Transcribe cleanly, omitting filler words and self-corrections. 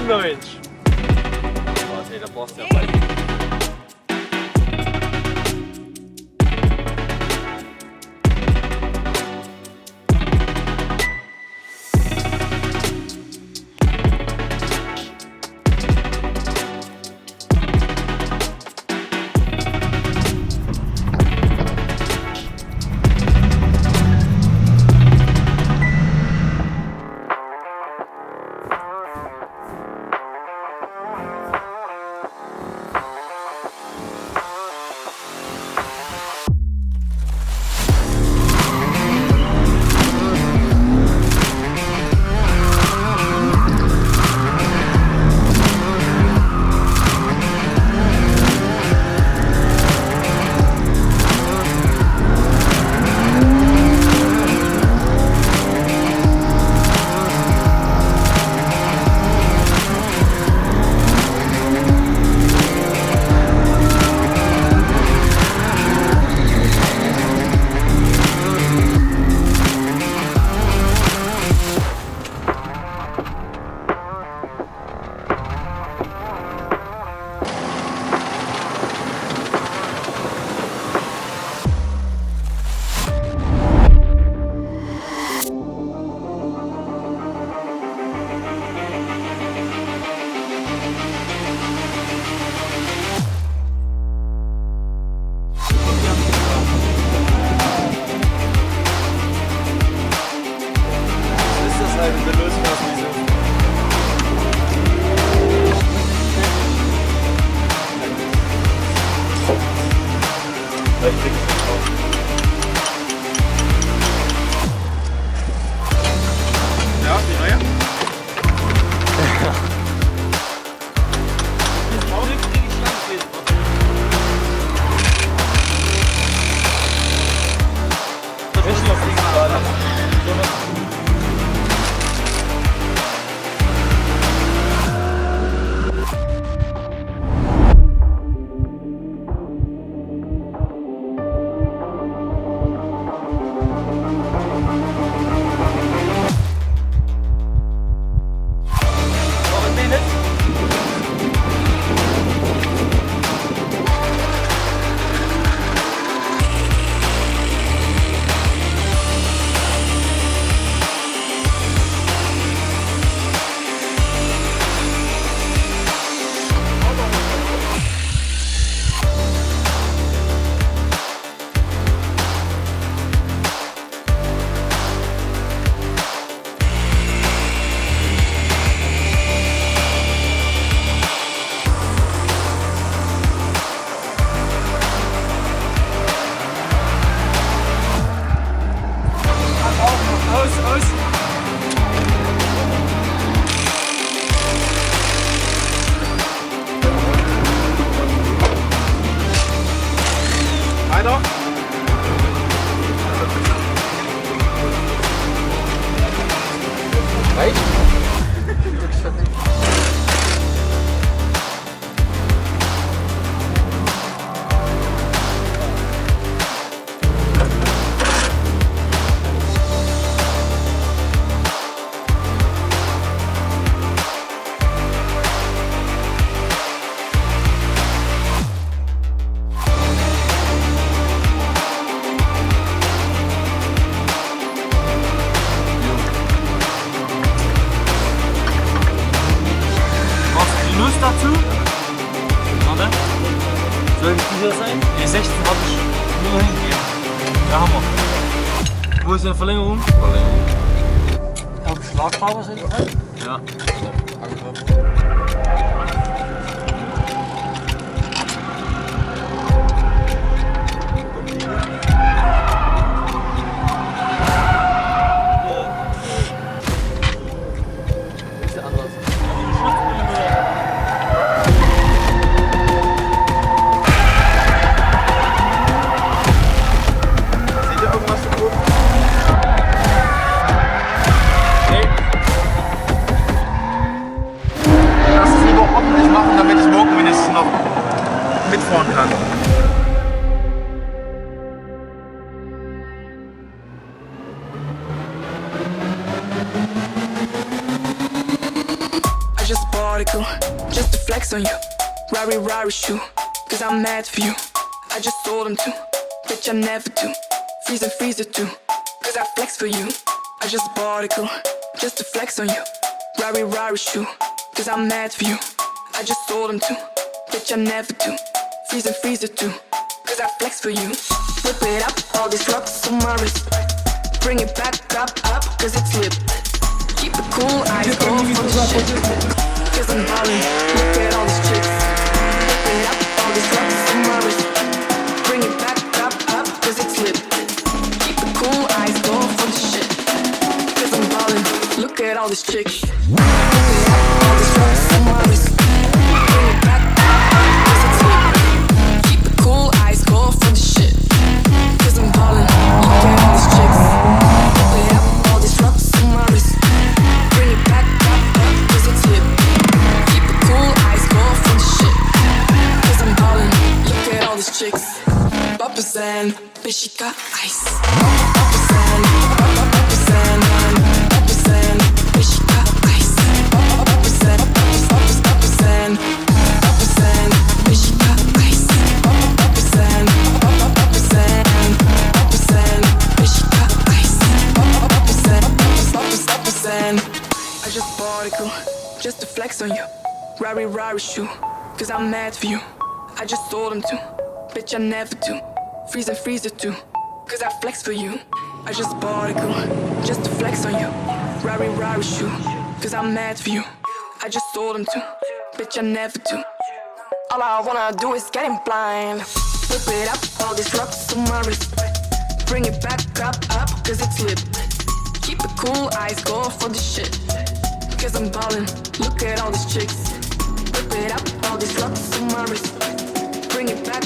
Mensch. Warte, da brauchst du ja bald. Dazu? Oder? Soll dieser sein? Die 16 habe ich nur hingegeben. Ja, Hammer. Wo ist eine Verlängerung? Auf Schlagfarbe sind wir? Ja. on you. Rari Rari shoe, cause I'm mad for you. I just sold them too, bitch I never do. Freezer too, cause I flex for you. I just bought a crew, just to flex on you. Rari Rari shoe, cause I'm mad for you. I just sold them too, bitch I never do. Freezer too, cause I flex for you. Whip it up, all these rocks on my wrist. Bring it back up, cause it's lit. Keep it cool, eyes go for the shit. Cause I'm ballin', look at all these chicks. Whip it up, all these rocks on my wrist. Bring it back up, cause it's lit. Keep it cool, eyes go for the shit. Cause I'm ballin', look at all these chicks. Whip it up, all these rocks on my wrist. Bring it back up, cause it's lit. Keep it cool, eyes go for the shit. Cause I'm ballin', look at all these chicks. Whip it up, all these rocks on my wrist. Bring it back up, cause it's lit. Keep it cool, eyes go for the shit. Cause I'm ballin', look at all these chicks. Poppers and bitch, got ice. Poppers and bitch, got ice. Poppers and bitch, got ice. Poppers and bitch, got ice. I just bought a crew, just to flex on you. Rari Rari shoe, cause I'm mad for you. I just sold them too, bitch I never do. Freezer too, cause I flex for you. I just bought a crew, just to flex on you. Rari Rari shoe, cause I'm mad for you. I just sold them too, bitch I never do. All I wanna do is get him blind. Whip it up, all these rocks on my wrist. Bring it back up, cause it's lit. Keep it cool, eyes go for the shit. Cause I'm ballin', look at all these chicks. Whip it up, all these rocks on my wrist. Bring it back